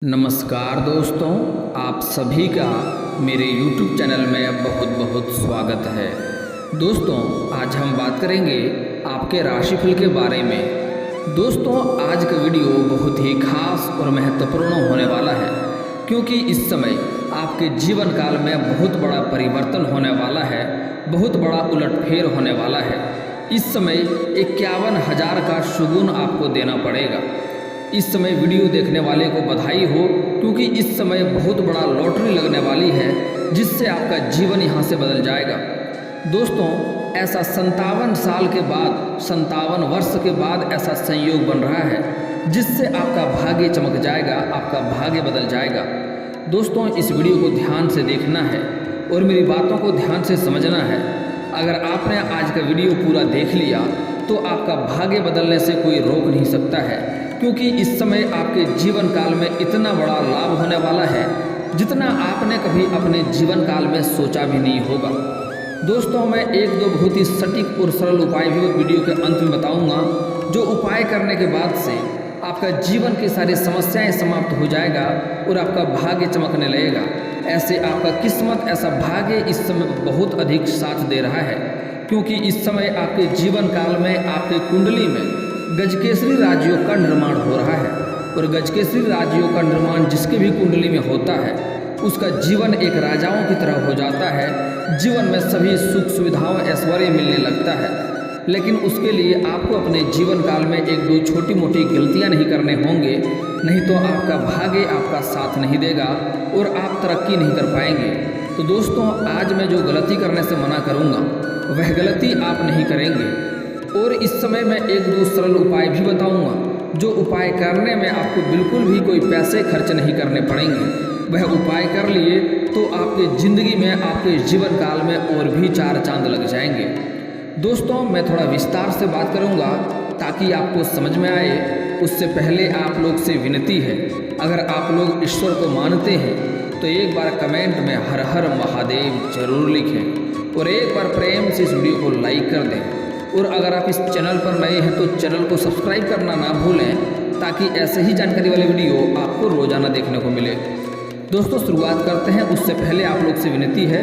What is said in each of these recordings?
नमस्कार दोस्तों, आप सभी का मेरे YouTube चैनल में बहुत बहुत स्वागत है। दोस्तों, आज हम बात करेंगे आपके राशिफल के बारे में। दोस्तों, आज का वीडियो बहुत ही खास और महत्वपूर्ण होने वाला है, क्योंकि इस समय आपके जीवन काल में बहुत बड़ा परिवर्तन होने वाला है, बहुत बड़ा उलटफेर होने वाला है। इस समय 51,000 का शुगुन आपको देना पड़ेगा। इस समय वीडियो देखने वाले को बधाई हो, क्योंकि इस समय बहुत बड़ा लॉटरी लगने वाली है, जिससे आपका जीवन यहाँ से बदल जाएगा। दोस्तों, ऐसा 57 साल के बाद, 57 वर्ष के बाद ऐसा संयोग बन रहा है, जिससे आपका भाग्य चमक जाएगा, आपका भाग्य बदल जाएगा। दोस्तों, इस वीडियो को ध्यान से देखना है और मेरी बातों को ध्यान से समझना है। अगर आपने आज का वीडियो पूरा देख लिया तो आपका भाग्य बदलने से कोई रोक नहीं सकता है, क्योंकि इस समय आपके जीवन काल में इतना बड़ा लाभ होने वाला है, जितना आपने कभी अपने जीवन काल में सोचा भी नहीं होगा। दोस्तों, मैं एक दो बहुत ही सटीक और सरल उपाय भी वीडियो के अंत में बताऊंगा, जो उपाय करने के बाद से आपका जीवन की सारी समस्याएं समाप्त हो जाएगा और आपका भाग्य चमकने लगेगा। ऐसे आपका किस्मत, ऐसा भाग्य इस समय बहुत अधिक साथ दे रहा है, क्योंकि इस समय आपके जीवन काल में आपके कुंडली में गजकेसरी राजयोग का निर्माण हो रहा है। और गजकेसरी राजयोग का निर्माण जिसके भी कुंडली में होता है, उसका जीवन एक राजाओं की तरह हो जाता है। जीवन में सभी सुख सुविधाओं ऐश्वर्य मिलने लगता है। लेकिन उसके लिए आपको अपने जीवन काल में एक दो छोटी मोटी गलतियां नहीं करने होंगे, नहीं तो आपका भाग्य आपका साथ नहीं देगा और आप तरक्की नहीं कर पाएंगे। तो दोस्तों, आज मैं जो गलती करने से मना करूँगा, वह गलती आप नहीं करेंगे। और इस समय मैं एक दो सरल उपाय भी बताऊंगा, जो उपाय करने में आपको बिल्कुल भी कोई पैसे खर्च नहीं करने पड़ेंगे। वह उपाय कर लिए तो आपके ज़िंदगी में, आपके जीवन काल में और भी चार चांद लग जाएंगे। दोस्तों, मैं थोड़ा विस्तार से बात करूंगा ताकि आपको समझ में आए। उससे पहले आप लोग से विनती है, अगर आप लोग ईश्वर को मानते हैं तो एक बार कमेंट में हर हर महादेव जरूर लिखें और एक बार प्रेम से इस वीडियो को लाइक कर दें। और अगर आप इस चैनल पर नए हैं तो चैनल को सब्सक्राइब करना ना भूलें, ताकि ऐसे ही जानकारी वाले वीडियो आपको रोजाना देखने को मिले। दोस्तों, शुरुआत करते हैं। उससे पहले आप लोग से विनती है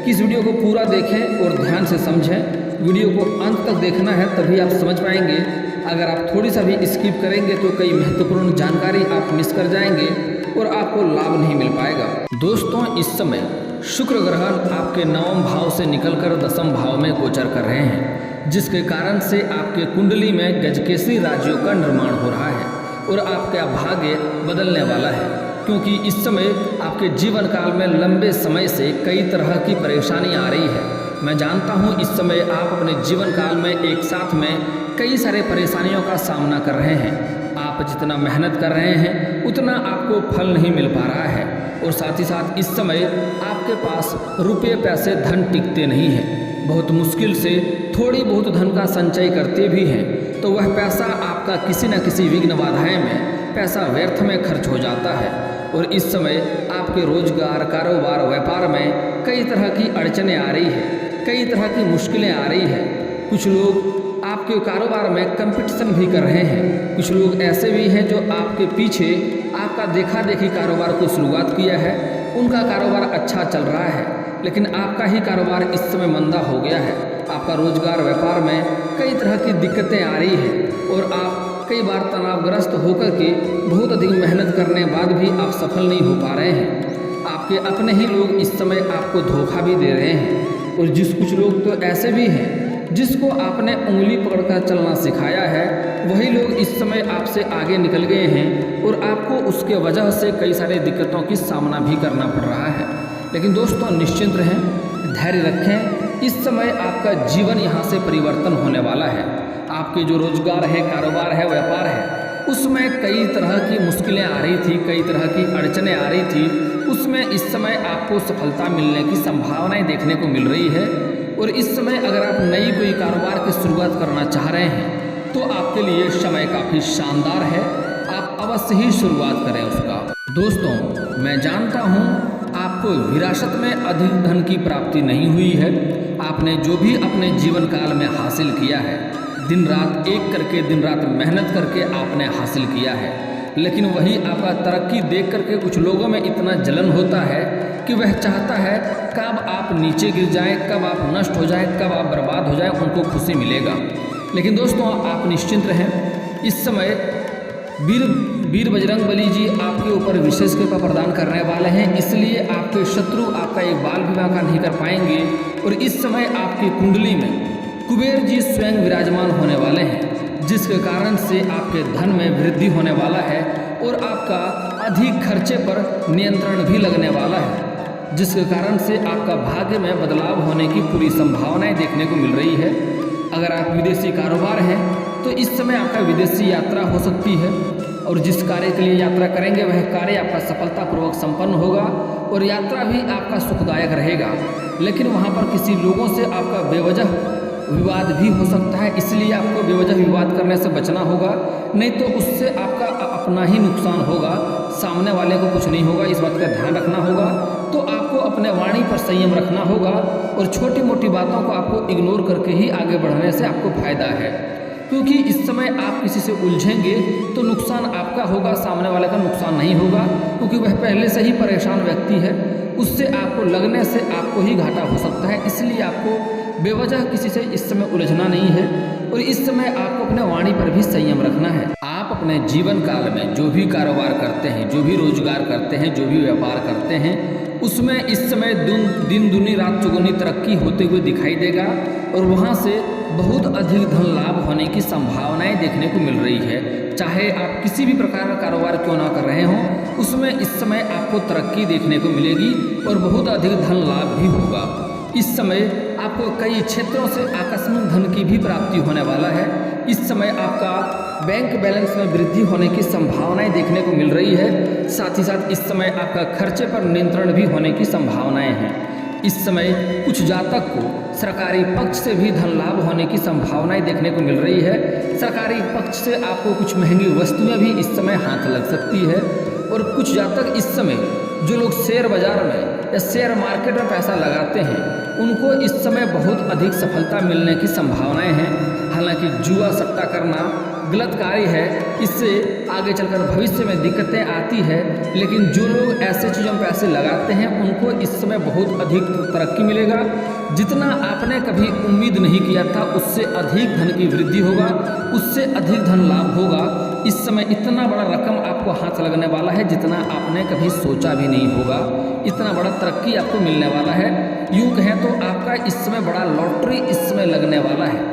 कि इस वीडियो को पूरा देखें और ध्यान से समझें। वीडियो को अंत तक देखना है, तभी आप समझ पाएंगे। अगर आप थोड़ी सा भी स्किप करेंगे तो कई महत्वपूर्ण जानकारी आप मिस कर जाएंगे और आपको लाभ नहीं मिल पाएगा। दोस्तों, इस समय शुक्र ग्रह आपके 9वें भाव से निकलकर 10वें भाव में गोचर कर रहे हैं, जिसके कारण से आपके कुंडली में गजकेसरी राजयोग का निर्माण हो रहा है और आपका भाग्य बदलने वाला है। क्योंकि इस समय आपके जीवन काल में लंबे समय से कई तरह की परेशानी आ रही है। मैं जानता हूँ इस समय आप अपने जीवन काल में एक साथ में कई सारे परेशानियों का सामना कर रहे हैं। आप जितना मेहनत कर रहे हैं उतना आपको फल नहीं मिल पा रहा है, और साथ ही साथ इस समय आपके पास रुपये पैसे धन टिकते नहीं हैं। बहुत मुश्किल से थोड़ी बहुत धन का संचय करते भी हैं तो वह पैसा आपका किसी न किसी विघ्न बाधाएं में पैसा व्यर्थ में खर्च हो जाता है। और इस समय आपके रोजगार, कारोबार, व्यापार में कई तरह की अड़चनें आ रही है, कई तरह की मुश्किलें आ रही है। कुछ लोग आपके कारोबार में कंपटीशन भी कर रहे हैं। कुछ लोग ऐसे भी हैं जो आपके पीछे आपका देखा देखी कारोबार को शुरुआत किया है, उनका कारोबार अच्छा चल रहा है, लेकिन आपका ही कारोबार इस समय मंदा हो गया है। आपका रोजगार, व्यापार में कई तरह की दिक्कतें आ रही है और आप कई बार तनावग्रस्त होकर के बहुत अधिक मेहनत करने बाद भी आप सफल नहीं हो पा रहे हैं। आपके अपने ही लोग इस समय आपको धोखा भी दे रहे हैं। और कुछ लोग तो ऐसे भी हैं जिसको आपने उंगली पकड़कर चलना सिखाया है, वही लोग इस समय आपसे आगे निकल गए हैं और आपको उसके वजह से कई सारी दिक्कतों की सामना भी करना पड़ रहा है। लेकिन दोस्तों, निश्चिंत रहें, धैर्य रखें। इस समय आपका जीवन यहाँ से परिवर्तन होने वाला है। आपके जो रोजगार है, कारोबार है, व्यापार है, उसमें कई तरह की मुश्किलें आ रही थी, कई तरह की अड़चनें आ रही थी, उसमें इस समय आपको सफलता मिलने की संभावनाएं देखने को मिल रही है। और इस समय अगर आप नई कोई कारोबार की शुरुआत करना चाह रहे हैं तो आपके लिए समय काफ़ी शानदार है। आप अवश्य ही शुरुआत करें उसका। दोस्तों, मैं जानता हूँ आपको विरासत में अधिक धन की प्राप्ति नहीं हुई है। आपने जो भी अपने जीवन काल में हासिल किया है, दिन रात एक करके, दिन रात मेहनत करके आपने हासिल किया है, लेकिन वही आपका तरक्की देख करके कुछ लोगों में इतना जलन होता है कि वह चाहता है कब आप नीचे गिर जाएं, कब आप नष्ट हो जाएं, कब आप बर्बाद हो जाएं, उनको खुशी मिलेगा। लेकिन दोस्तों आप निश्चिंत रहें, इस समय वीर बजरंग बली जी आपके ऊपर विशेष कृपा प्रदान करने वाले हैं, इसलिए आपके शत्रु आपका एक बाल विवाह का नहीं कर पाएंगे। और इस समय आपकी कुंडली में कुबेर जी स्वयं विराजमान होने वाले हैं, जिसके कारण से आपके धन में वृद्धि होने वाला है और आपका अधिक खर्चे पर नियंत्रण भी लगने वाला है, जिसके कारण से आपका भाग्य में बदलाव होने की पूरी संभावनाएं देखने को मिल रही है। अगर आप विदेशी कारोबार हैं तो इस समय आपका विदेशी यात्रा हो सकती है और जिस कार्य के लिए यात्रा करेंगे वह कार्य आपका सफलतापूर्वक संपन्न होगा और यात्रा भी आपका सुखदायक रहेगा। लेकिन वहाँ पर किसी लोगों से आपका बेवजह विवाद भी हो सकता है, इसलिए आपको बेवजह विवाद करने से बचना होगा, नहीं तो उससे आपका अपना ही नुकसान होगा, सामने वाले को कुछ नहीं होगा। इस बात का ध्यान रखना होगा। तो आपको अपने वाणी पर संयम रखना होगा और छोटी मोटी बातों को आपको इग्नोर करके ही आगे बढ़ने से आपको फायदा है, क्योंकि इस समय आप किसी से उलझेंगे तो नुकसान आपका होगा, सामने वाले का नुकसान नहीं होगा, क्योंकि वह पहले से ही परेशान व्यक्ति है, उससे आपको लगने से आपको ही घाटा हो सकता है। इसलिए आपको बेवजह किसी से इस समय उलझना नहीं है और इस समय आपको अपने वाणी पर भी संयम रखना है। आप अपने जीवन काल में जो भी कारोबार करते हैं, जो भी रोजगार करते हैं, जो भी व्यापार करते हैं, उसमें इस समय दिन दुनी रात चौगुनी तरक्की होते हुए दिखाई देगा और वहाँ से बहुत अधिक धन लाभ होने की संभावनाएं देखने को मिल रही है। चाहे आप किसी भी प्रकार का कारोबार क्यों ना कर रहे हों, उसमें इस समय आपको तरक्की देखने को मिलेगी और बहुत अधिक धन लाभ भी होगा। इस समय आपको कई क्षेत्रों से आकस्मिक धन की भी प्राप्ति होने वाला है। इस समय आपका बैंक बैलेंस में वृद्धि होने की संभावनाएं देखने को मिल रही है। साथ ही साथ इस समय आपका खर्चे पर नियंत्रण भी होने की संभावनाएं हैं। इस समय कुछ जातक को सरकारी पक्ष से भी धन लाभ होने की संभावनाएं देखने को मिल रही है। सरकारी पक्ष से आपको कुछ महंगी वस्तुएं भी इस समय हाथ लग सकती है। और कुछ जातक इस समय जो लोग शेयर बाजार में या शेयर मार्केट में पैसा लगाते हैं, उनको इस समय बहुत अधिक सफलता मिलने की संभावनाएं हैं। हालांकि जुआ सट्टा करना गलत कार्य है, इससे आगे चलकर भविष्य में दिक्कतें आती है, लेकिन जो लोग ऐसे चीज़ों में पैसे लगाते हैं उनको इस समय बहुत अधिक तरक्की मिलेगा। जितना आपने कभी उम्मीद नहीं किया था उससे अधिक धन की वृद्धि होगा, उससे अधिक धन लाभ होगा। इस समय इतना बड़ा रकम आपको हाथ लगने वाला है जितना आपने कभी सोचा भी नहीं होगा। इतना बड़ा तरक्की आपको मिलने वाला है। यूँ कहें तो आपका इस समय बड़ा लॉटरी इस समय लगने वाला है।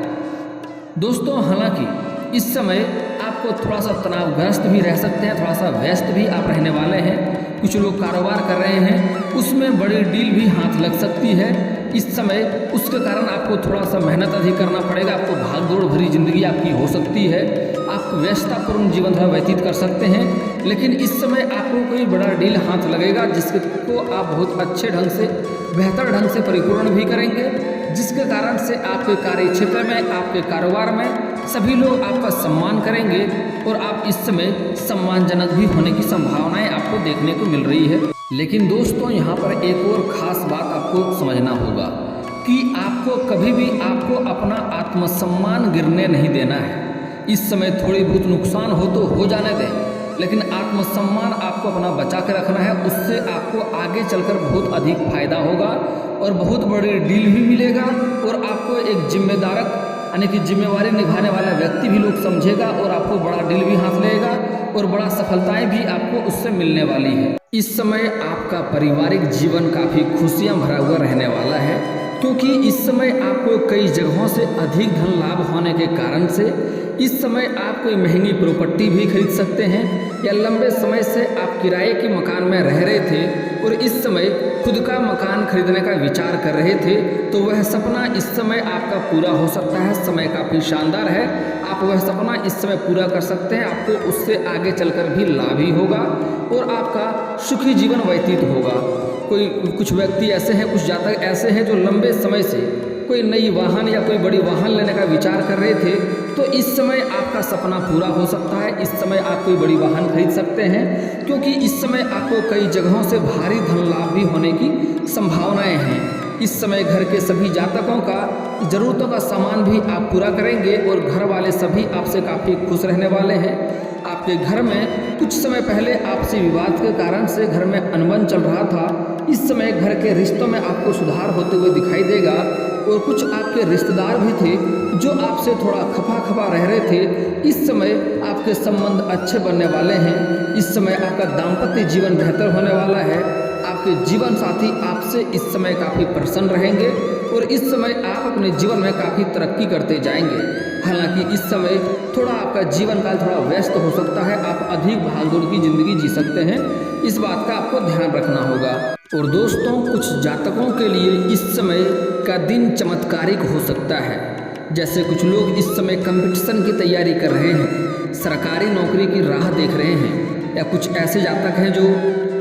दोस्तों हालांकि इस समय आपको थोड़ा सा तनावग्रस्त भी रह सकते हैं, थोड़ा सा व्यस्त भी आप रहने वाले हैं। कुछ लोग कारोबार कर रहे हैं, उसमें बड़ी डील भी हाथ लग सकती है इस समय, उसके कारण आपको थोड़ा सा मेहनत अधिक करना पड़ेगा। आपको भाग दौड़ भरी जिंदगी आपकी हो सकती है, आप व्यस्ततापूर्ण जीवन धारा व्यतीत कर सकते हैं, लेकिन इस समय आपको कोई बड़ा डील हाथ लगेगा जिसको आप बहुत अच्छे ढंग से, बेहतर ढंग से परिपूर्ण भी करेंगे, जिसके कारण से आपके कार्य क्षेत्र में, आपके कारोबार में सभी लोग आपका सम्मान करेंगे और आप इस समय सम्मानजनक भी होने की संभावनाएं आपको देखने को मिल रही है। लेकिन दोस्तों यहाँ पर एक और ख़ास बात आपको समझना होगा कि आपको कभी भी आपको अपना आत्मसम्मान गिरने नहीं देना है। इस समय थोड़ी बहुत नुकसान हो तो हो जाने दें, लेकिन आत्मसम्मान आपको अपना बचा के रखना है। उससे आपको आगे चलकर बहुत अधिक फायदा होगा और बहुत बड़ी डील भी मिलेगा और आपको एक जिम्मेदारक यानी कि जिम्मेवारी निभाने वाला व्यक्ति भी लोग समझेगा और आपको बड़ा डील भी हाथ लेगा और बड़ा सफलताएं भी आपको उससे मिलने वाली है। इस समय आपका पारिवारिक जीवन काफ़ी खुशियां भरा हुआ रहने वाला है, क्योंकि इस समय आपको कई जगहों से अधिक धन लाभ होने के कारण से इस समय आप कोई महंगी प्रॉपर्टी भी खरीद सकते हैं, या लंबे समय से आप किराए के मकान में रह रहे थे और इस समय खुद का मकान खरीदने का विचार कर रहे थे, तो वह सपना इस समय आपका पूरा हो सकता है। समय काफ़ी शानदार है, आप वह सपना इस समय पूरा कर सकते हैं। आपको उससे आगे चलकर भी लाभ ही होगा और आपका सुखी जीवन व्यतीत होगा। कुछ व्यक्ति ऐसे हैं, कुछ जातक ऐसे हैं जो लंबे समय से कोई नई वाहन या कोई बड़ी वाहन लेने का विचार कर रहे थे, तो इस समय आपका सपना पूरा हो सकता है। इस समय आप कोई बड़ी वाहन खरीद सकते हैं, क्योंकि इस समय आपको कई जगहों से भारी धन लाभ भी होने की संभावनाएं हैं। इस समय घर के सभी जातकों का ज़रूरतों का सामान भी आप पूरा करेंगे और घर वाले सभी आपसे काफ़ी खुश रहने वाले हैं। आप आपके घर में कुछ समय पहले आपसी विवाद के कारण से घर में अनबन चल रहा था, इस समय घर के रिश्तों में आपको सुधार होते हुए दिखाई देगा। और कुछ आपके रिश्तेदार भी थे जो आपसे थोड़ा खफा खफा रह रहे थे, इस समय आपके संबंध अच्छे बनने वाले हैं। इस समय आपका दाम्पत्य जीवन बेहतर होने वाला है। आपके जीवन साथी आपसे इस समय काफ़ी प्रसन्न रहेंगे और इस समय आप अपने जीवन में काफ़ी तरक्की करते जाएंगे। हालांकि इस समय थोड़ा आपका जीवन काल थोड़ा व्यस्त हो सकता है, आप अधिक भागदौड़ की ज़िंदगी जी सकते हैं, इस बात का आपको ध्यान रखना होगा। और दोस्तों, कुछ जातकों के लिए इस समय का दिन चमत्कारिक हो सकता है। जैसे कुछ लोग इस समय कंपटीशन की तैयारी कर रहे हैं, सरकारी नौकरी की राह देख रहे हैं, या कुछ ऐसे जातक हैं जो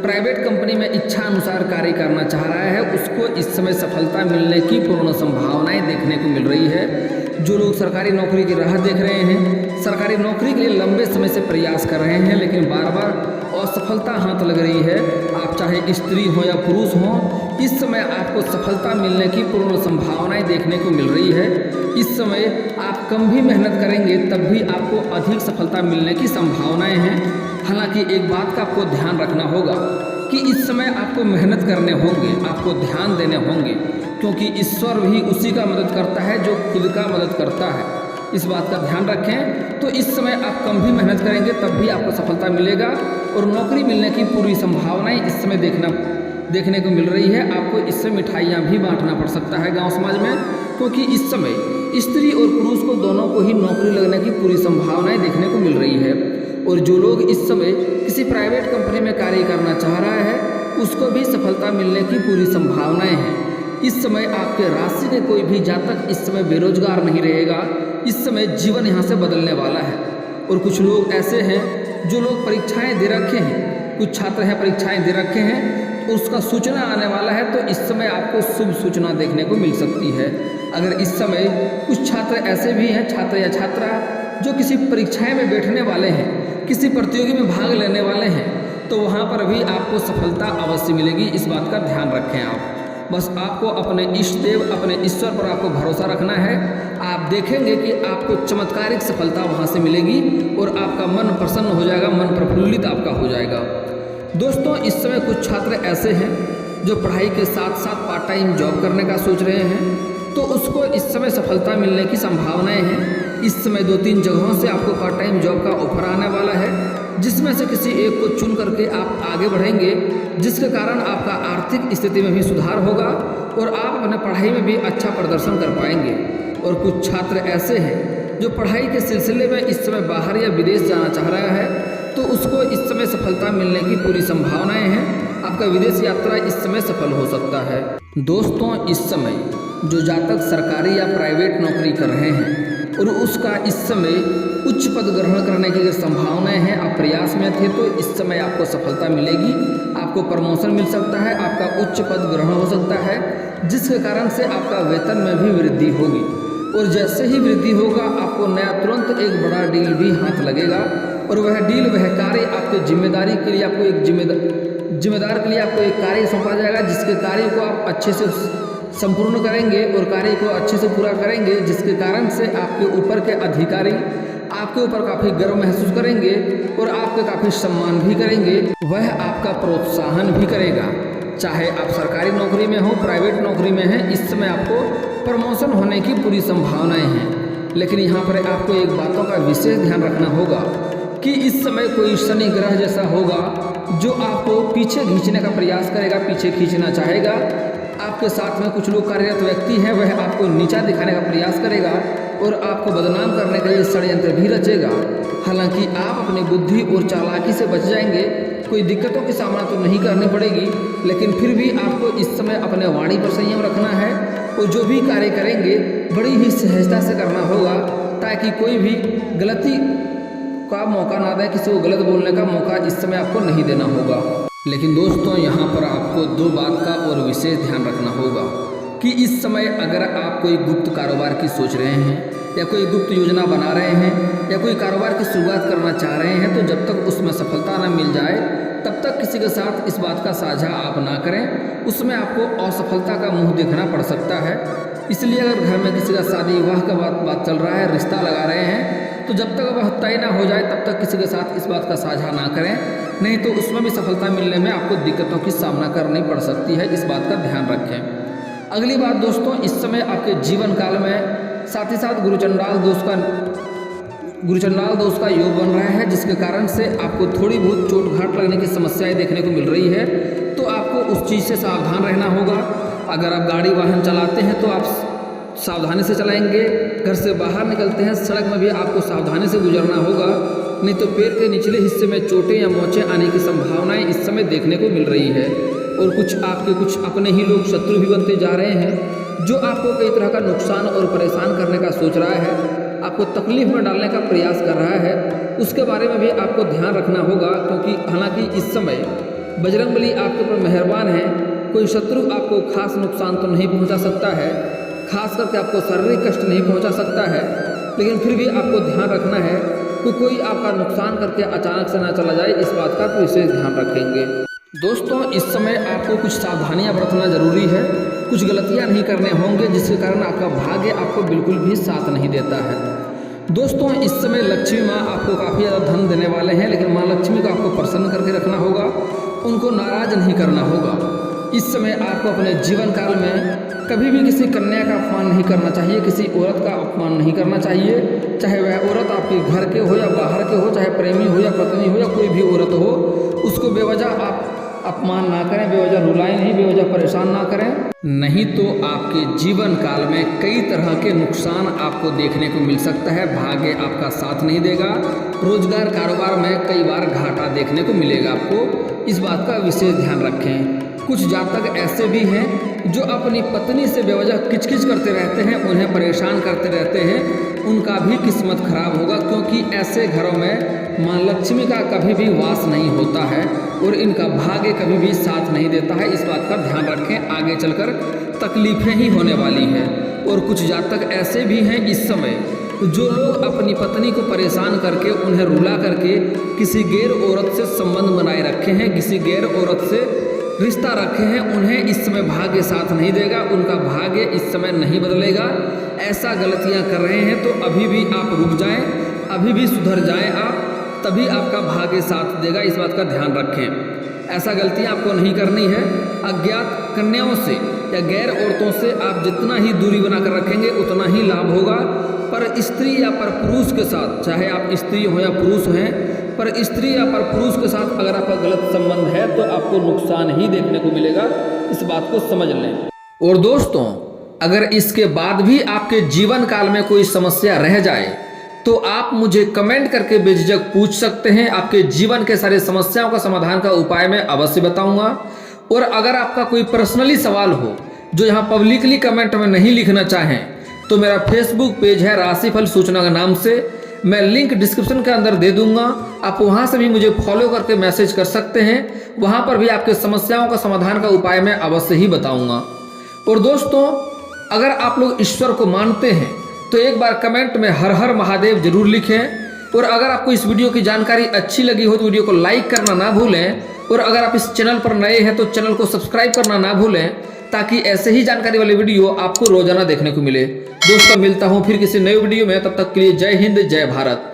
प्राइवेट कंपनी में इच्छा अनुसार कार्य करना चाह रहा है, उसको इस समय सफलता मिलने की पूर्ण संभावनाएं देखने को मिल रही है। जो लोग सरकारी नौकरी की राह देख रहे हैं, सरकारी नौकरी के लिए लंबे समय से प्रयास कर रहे हैं लेकिन बार बार असफलता हाथ लग रही है, आप चाहे स्त्री हो या पुरुष हो, इस समय आपको सफलता मिलने की पूर्ण संभावनाएं देखने को मिल रही है। इस समय आप कम भी मेहनत करेंगे तब भी आपको अधिक सफलता मिलने की संभावनाएं हैं। हालांकि एक बात का आपको ध्यान रखना होगा कि इस समय आपको मेहनत करने होंगे, आपको ध्यान देने होंगे, क्योंकि ईश्वर भी उसी का मदद करता है जो खुद का मदद करता है। इस बात का ध्यान रखें। तो इस समय आप कम भी मेहनत करेंगे तब भी आपको सफलता मिलेगा और नौकरी मिलने की पूरी संभावनाएं इस समय देखने को मिल रही है। आपको इससे मिठाइयाँ भी बांटना पड़ सकता है गाँव समाज में, क्योंकि इस समय स्त्री और पुरुष को दोनों को ही नौकरी लगने की पूरी संभावनाएं देखने को मिल रही है। और जो लोग इस समय किसी प्राइवेट कंपनी में कार्य करना चाह रहा है, उसको भी सफलता मिलने की पूरी संभावनाएं हैं। इस समय आपके राशि के कोई भी जातक इस समय बेरोजगार नहीं रहेगा, इस समय जीवन यहाँ से बदलने वाला है। और कुछ लोग ऐसे हैं जो लोग परीक्षाएं दे रखे हैं, कुछ छात्र हैं परीक्षाएं दे रखे हैं, तो उसका सूचना आने वाला है, तो इस समय आपको शुभ सूचना देखने को मिल सकती है। अगर इस समय कुछ छात्र ऐसे भी हैं, छात्र या छात्रा जो किसी परीक्षाएं में बैठने वाले हैं, किसी प्रतियोगी में भाग लेने वाले हैं, तो वहाँ पर भी आपको सफलता अवश्य मिलेगी। इस बात का ध्यान रखें। आप बस आपको अपने इष्ट देव, अपने ईश्वर पर आपको भरोसा रखना है। आप देखेंगे कि आपको चमत्कारिक सफलता वहाँ से मिलेगी और आपका मन प्रसन्न हो जाएगा, मन प्रफुल्लित आपका हो जाएगा। दोस्तों, इस समय कुछ छात्र ऐसे हैं जो पढ़ाई के साथ साथ पार्ट टाइम जॉब करने का सोच रहे हैं, तो उसको इस समय सफलता मिलने की संभावनाएं हैं। इस समय 2-3 जगहों से आपको पार्ट टाइम जॉब का ऑफर आने वाला है, जिसमें से किसी एक को चुन करके आप आगे बढ़ेंगे, जिसके कारण आपका आर्थिक स्थिति में भी सुधार होगा और आप अपने पढ़ाई में भी अच्छा प्रदर्शन कर पाएंगे। और कुछ छात्र ऐसे हैं जो पढ़ाई के सिलसिले में इस समय बाहर या विदेश जाना चाह रहा है, तो उसको इस समय सफलता मिलने की पूरी संभावनाएं हैं। आपका विदेश यात्रा इस समय सफल हो सकता है। दोस्तों, इस समय जो जातक सरकारी या प्राइवेट नौकरी कर रहे हैं और उसका इस समय उच्च पद ग्रहण करने की संभावनाएं हैं, आप प्रयास में थे तो इस समय आपको सफलता मिलेगी, आपको प्रमोशन मिल सकता है, आपका उच्च पद ग्रहण हो सकता है, जिसके कारण से आपका वेतन में भी वृद्धि होगी। और जैसे ही वृद्धि होगा, आपको नया तुरंत एक बड़ा डील भी हाथ लगेगा और वह डील, वह कार्य आपके जिम्मेदारी के लिए, आपको एक जिम्मेदार के लिए आपको एक कार्य सौंपा जाएगा, जिसके कार्य को आप अच्छे से संपूर्ण करेंगे और कार्य को अच्छे से पूरा करेंगे, जिसके कारण से आपके ऊपर के अधिकारी आपके ऊपर काफ़ी गर्व महसूस करेंगे और आपके काफ़ी सम्मान भी करेंगे। वह आपका प्रोत्साहन भी करेगा, चाहे आप सरकारी नौकरी में हो, प्राइवेट नौकरी में हैं, इस समय आपको प्रमोशन होने की पूरी संभावनाएं हैं। लेकिन यहाँ पर आपको एक बातों का विशेष ध्यान रखना होगा कि इस समय कोई शनि ग्रह जैसा होगा जो आपको पीछे खींचने का प्रयास करेगा, पीछे खींचना चाहेगा। आपके साथ में कुछ लोग कार्यरत व्यक्ति हैं, वह आपको नीचा दिखाने का प्रयास करेगा और आपको बदनाम करने के लिए षड्यंत्र भी रचेगा। हालांकि आप अपनी बुद्धि और चालाकी से बच जाएंगे, कोई दिक्कतों की सामना तो नहीं करनी पड़ेगी, लेकिन फिर भी आपको इस समय अपने वाणी पर संयम रखना है और जो भी कार्य करेंगे बड़ी ही सहजता से करना होगा, ताकि कोई भी गलती का मौका ना दे, किसी को गलत बोलने का मौका इस समय आपको नहीं देना होगा। लेकिन दोस्तों, यहाँ पर आपको 2 बात का और विशेष ध्यान रखना होगा कि इस समय अगर आप कोई गुप्त कारोबार की सोच रहे हैं या कोई गुप्त योजना बना रहे हैं या कोई कारोबार की शुरुआत करना चाह रहे हैं, तो जब तक उसमें सफलता न मिल जाए तब तक किसी के साथ इस बात का साझा आप ना करें, उसमें आपको असफलता का मुंह देखना पड़ सकता है। इसलिए अगर घर में किसी का शादी विवाह का बात चल रहा है, रिश्ता लगा रहे हैं, तो जब तक वह तय ना हो जाए तब तक किसी के साथ इस बात का साझा ना करें, नहीं तो उसमें भी सफलता मिलने में आपको दिक्कतों की सामना करनी पड़ सकती है। इस बात का ध्यान रखें। अगली बात दोस्तों, इस समय आपके जीवन काल में साथ ही साथ गुरुचंडाल दोष का योग बन रहा है, जिसके कारण से आपको थोड़ी बहुत चोट घाट लगने की समस्याएं देखने को मिल रही है। तो आपको उस चीज़ से सावधान रहना होगा। अगर आप गाड़ी वाहन चलाते हैं तो आप सावधानी से चलाएंगे, घर से बाहर निकलते हैं सड़क में भी आपको सावधानी से गुजरना होगा, नहीं तो पैर के निचले हिस्से में चोटें या मोचें आने की संभावनाएं इस समय देखने को मिल रही है। और कुछ अपने ही लोग शत्रु भी बनते जा रहे हैं, जो आपको कई तरह का नुकसान और परेशान करने का सोच रहा है, आपको तकलीफ में डालने का प्रयास कर रहा है। उसके बारे में भी आपको ध्यान रखना होगा, क्योंकि हालांकि इस समय बजरंगबली आपके ऊपर मेहरबान है। कोई शत्रु आपको खास नुकसान तो नहीं पहुंचा सकता है, खास करके आपको शारीरिक कष्ट नहीं पहुंचा सकता है, लेकिन फिर भी आपको ध्यान रखना है कि कोई आपका नुकसान करके अचानक से ना चला जाए। इस बात का विशेष ध्यान रखेंगे। दोस्तों, इस समय आपको कुछ सावधानियां बरतना जरूरी है, कुछ गलतियां नहीं करने होंगे, जिसके कारण आपका भाग्य आपको बिल्कुल भी साथ नहीं देता है। दोस्तों, इस समय लक्ष्मी माँ आपको काफ़ी ज़्यादा धन देने वाले हैं, लेकिन माँ लक्ष्मी को आपको प्रसन्न करके रखना होगा, उनको नाराज नहीं करना होगा। इस समय आपको अपने जीवन काल में कभी भी किसी कन्या का अपमान नहीं करना चाहिए, किसी औरत का अपमान नहीं करना चाहिए, चाहे वह औरत आपके घर के हो या बाहर के हो, चाहे प्रेमी हो या पत्नी हो या कोई भी औरत हो, उसको बेवजह आप अपमान ना करें, बेवजह रुलाएं नहीं, बेवजह परेशान ना करें, नहीं तो आपके जीवन काल में कई तरह के नुकसान आपको देखने को मिल सकता है। भाग्य आपका साथ नहीं देगा, रोजगार कारोबार में कई बार घाटा देखने को मिलेगा आपको। इस बात का विशेष ध्यान रखें। कुछ जातक ऐसे भी हैं जो अपनी पत्नी से बेवजह किचकिच करते रहते हैं, उन्हें परेशान करते रहते हैं, उनका भी किस्मत खराब होगा, क्योंकि ऐसे घरों में माँ लक्ष्मी का कभी भी वास नहीं होता है और इनका भाग्य कभी भी साथ नहीं देता है। इस बात का ध्यान रखें, आगे चलकर तकलीफें ही होने वाली हैं। और कुछ जातक ऐसे भी हैं इस समय जो लोग अपनी पत्नी को परेशान करके, उन्हें रुला करके किसी गैर औरत से संबंध बनाए रखे हैं, किसी गैर औरत से रिश्ता रखे हैं, उन्हें इस समय भाग्य साथ नहीं देगा, उनका भाग्य इस समय नहीं बदलेगा। ऐसा गलतियां कर रहे हैं तो अभी भी आप रुक जाएं, अभी भी सुधर जाएं आप, तभी आपका भाग्य साथ देगा। इस बात का ध्यान रखें। ऐसा गलतियां आपको नहीं करनी है। अज्ञात कन्याओं से या गैर औरतों से आप जितना ही दूरी बनाकर रखेंगे उतना ही लाभ होगा। पर स्त्री या पर पुरुष के साथ, चाहे आप स्त्री हो या पुरुष हैं, पर स्त्री या पर पुरुष के साथ अगर आपका गलत संबंध है तो आपको नुकसान ही देखने को मिलेगा। इस बात को समझ लें। और दोस्तों, अगर इसके बाद भी आपके जीवन काल में कोई समस्या रह जाए तो आप मुझे कमेंट करके बेझिझक पूछ सकते हैं। आपके जीवन के सारे समस्याओं का समाधान का उपाय मैं अवश्य बताऊंगा। और अगर आपका कोई पर्सनली सवाल हो जो यहाँ पब्लिकली कमेंट में नहीं लिखना चाहें, तो मेरा फेसबुक पेज है राशिफल सूचना के नाम से, मैं लिंक डिस्क्रिप्शन के अंदर दे दूंगा। आप वहां से भी मुझे फॉलो करके मैसेज कर सकते हैं। वहां पर भी आपके समस्याओं का समाधान का उपाय मैं अवश्य ही बताऊंगा। और दोस्तों, अगर आप लोग ईश्वर को मानते हैं तो एक बार कमेंट में हर हर महादेव जरूर लिखें। और अगर आपको इस वीडियो की जानकारी अच्छी लगी हो तो वीडियो को लाइक करना ना भूलें। और अगर आप इस चैनल पर नए हैं तो चैनल को सब्सक्राइब करना ना भूलें, ताकि ऐसे ही जानकारी वाले वीडियो आपको रोजाना देखने को मिले। दोस्तों, मिलता हूँ फिर किसी नए वीडियो में, तब तक के लिए जय हिंद, जय भारत।